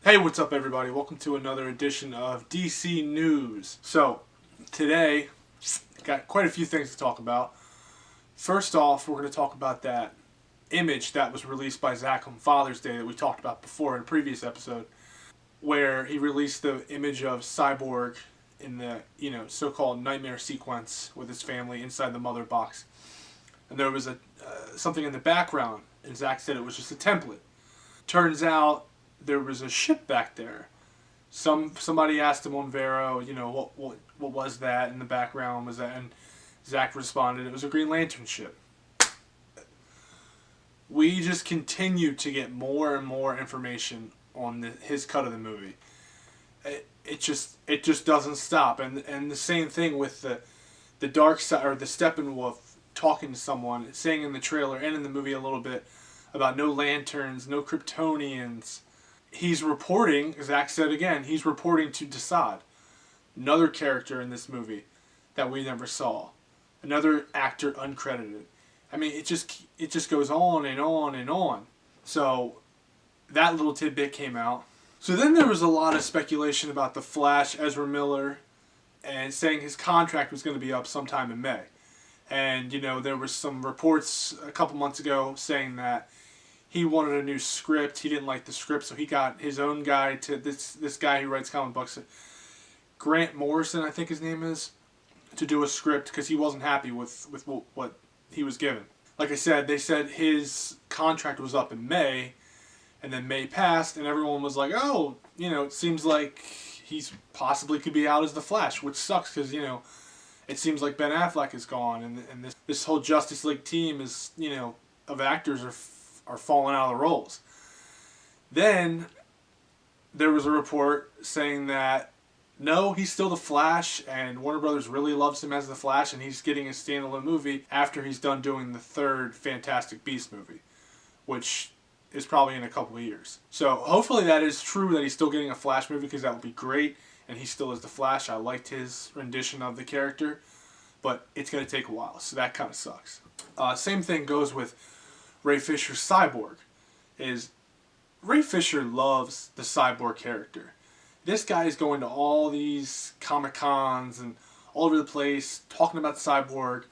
Hey, what's up everybody? Welcome to another edition of DC News. So, today, got quite a few things to talk about. First off, we're going to talk about that image that was released by Zack on Father's Day that we talked about before in a previous episode, where he released the image of Cyborg in the, so-called nightmare sequence with his family inside the mother box. And there was something in the background, and Zack said it was just a template. Turns out there was a ship back there. Somebody asked him on Vero, what was that in the background? Was that? And Zack responded, it was a Green Lantern ship. We just continue to get more and more information on his cut of the movie. It just doesn't stop. And the same thing with the dark side, or the Steppenwolf talking to someone, saying in the trailer and in the movie a little bit about no lanterns, no Kryptonians. He's reporting, Zack said again, he's reporting to Desaad, another character in this movie that we never saw, another actor uncredited. I mean, it just goes on and on and on. So that little tidbit came out. So then there was a lot of speculation about the Flash, Ezra Miller, and saying his contract was going to be up sometime in May. And, there was some reports a couple months ago saying that he wanted a new script. He didn't like the script, so he got his own guy to this guy who writes comic books, Grant Morrison, I think his name is, to do a script because he wasn't happy with what he was given. Like I said, they said his contract was up in May, and then May passed, and everyone was like, oh, it seems like he's possibly could be out as the Flash, which sucks because, it seems like Ben Affleck is gone, and this whole Justice League team is, of actors are falling out of the roles. Then there was a report saying that no, he's still the Flash, and Warner Brothers really loves him as the Flash, and he's getting a standalone movie after he's done doing the third Fantastic Beast movie, which is probably in a couple of years. So hopefully that is true, that he's still getting a Flash movie, because that would be great, and he still is the Flash. I liked his rendition of the character, but it's going to take a while, so that kind of sucks. Same thing goes with Ray Fishers Cyborg. Ray Fisher loves the Cyborg character. This guy is going to all these Comic-Cons and all over the place talking about Cyborg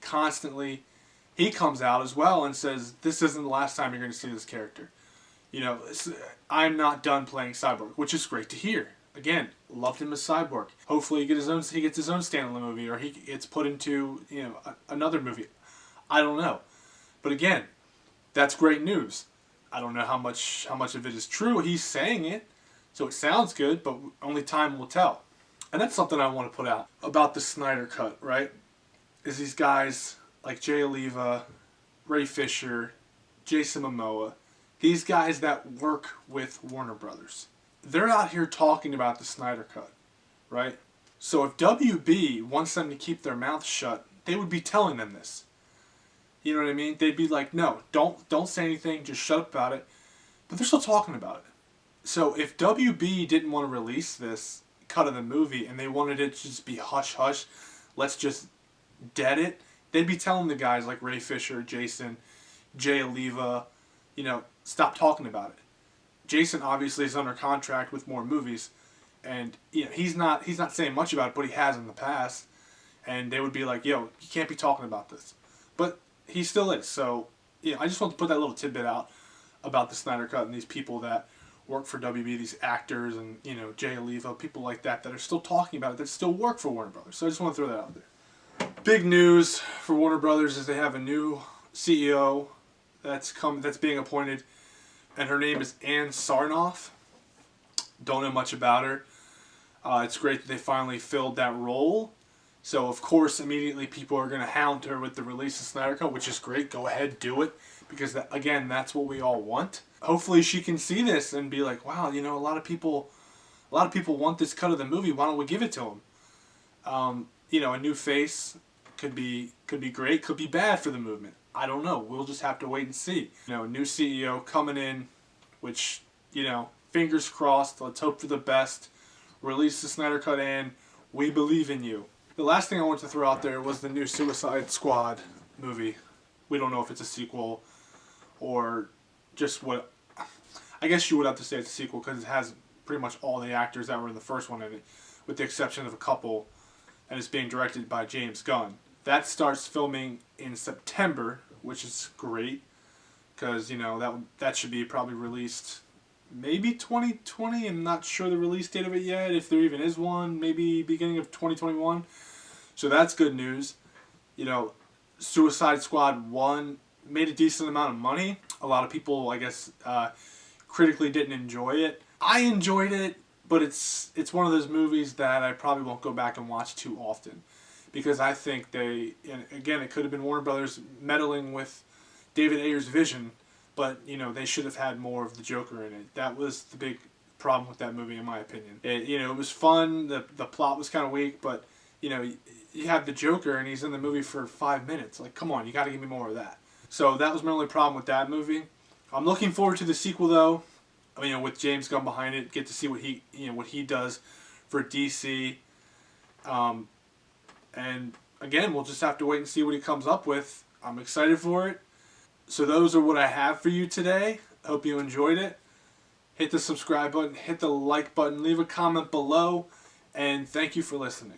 constantly. He comes out as well and says, this isn't the last time you're going to see this character. I'm not done playing Cyborg, which is great to hear. Again, loved him as Cyborg. Hopefully he gets his own standalone movie, or he gets put into another movie. I don't know. But again, that's great news. I don't know how much of it is true. He's saying it, so it sounds good, but only time will tell. And that's something I want to put out about the Snyder Cut, right? Is these guys like Jay Oliva, Ray Fisher, Jason Momoa, these guys that work with Warner Brothers. They're out here talking about the Snyder Cut, right? So if WB wants them to keep their mouths shut, they would be telling them this. You know what I mean? They'd be like, no, don't say anything, just shut up about it. But they're still talking about it. So if WB didn't want to release this cut of the movie and they wanted it to just be hush-hush, let's just dead it, they'd be telling the guys like Ray Fisher, Jason, Jay Oliva, stop talking about it. Jason obviously is under contract with more movies, and he's not saying much about it, but he has in the past. And they would be like, yo, you can't be talking about this. But he still is. So, I just want to put that little tidbit out about the Snyder Cut and these people that work for WB, these actors and, Jay Oliva, people like that are still talking about it, that still work for Warner Brothers. So I just want to throw that out there. Big news for Warner Brothers is they have a new CEO that's being appointed, and her name is Ann Sarnoff. Don't know much about her. It's great that they finally filled that role. So, of course, immediately people are going to hound her with the release of Snyder Cut, which is great. Go ahead, do it. Because, again, that's what we all want. Hopefully she can see this and be like, wow, a lot of people want this cut of the movie. Why don't we give it to them? A new face could be great, could be bad for the movement. I don't know. We'll just have to wait and see. A new CEO coming in, which, fingers crossed. Let's hope for the best. Release the Snyder Cut, and we believe in you. The last thing I wanted to throw out there was the new Suicide Squad movie. We don't know if it's a sequel or just what... I guess you would have to say it's a sequel because it has pretty much all the actors that were in the first one in it, with the exception of a couple, and it's being directed by James Gunn. That starts filming in September, which is great because that should be probably released maybe 2020. I'm not sure the release date of it yet, if there even is one. Maybe beginning of 2021. So that's good news. Suicide Squad 1 made a decent amount of money. A lot of people, I guess, critically didn't enjoy it. I enjoyed it, but it's one of those movies that I probably won't go back and watch too often, because I think and again, it could have been Warner Brothers meddling with David Ayer's vision, but they should have had more of the Joker in it. That was the big problem with that movie, in my opinion. It was fun. The plot was kind of weak, but you have the Joker and he's in the movie for 5 minutes. Like, come on, you got to give me more of that. So that was my only problem with that movie. I'm looking forward to the sequel though. With James Gunn behind it, get to see what he does for DC. And again, we'll just have to wait and see what he comes up with. I'm excited for it. So those are what I have for you today. Hope you enjoyed it. Hit the subscribe button, hit the like button, leave a comment below, and thank you for listening.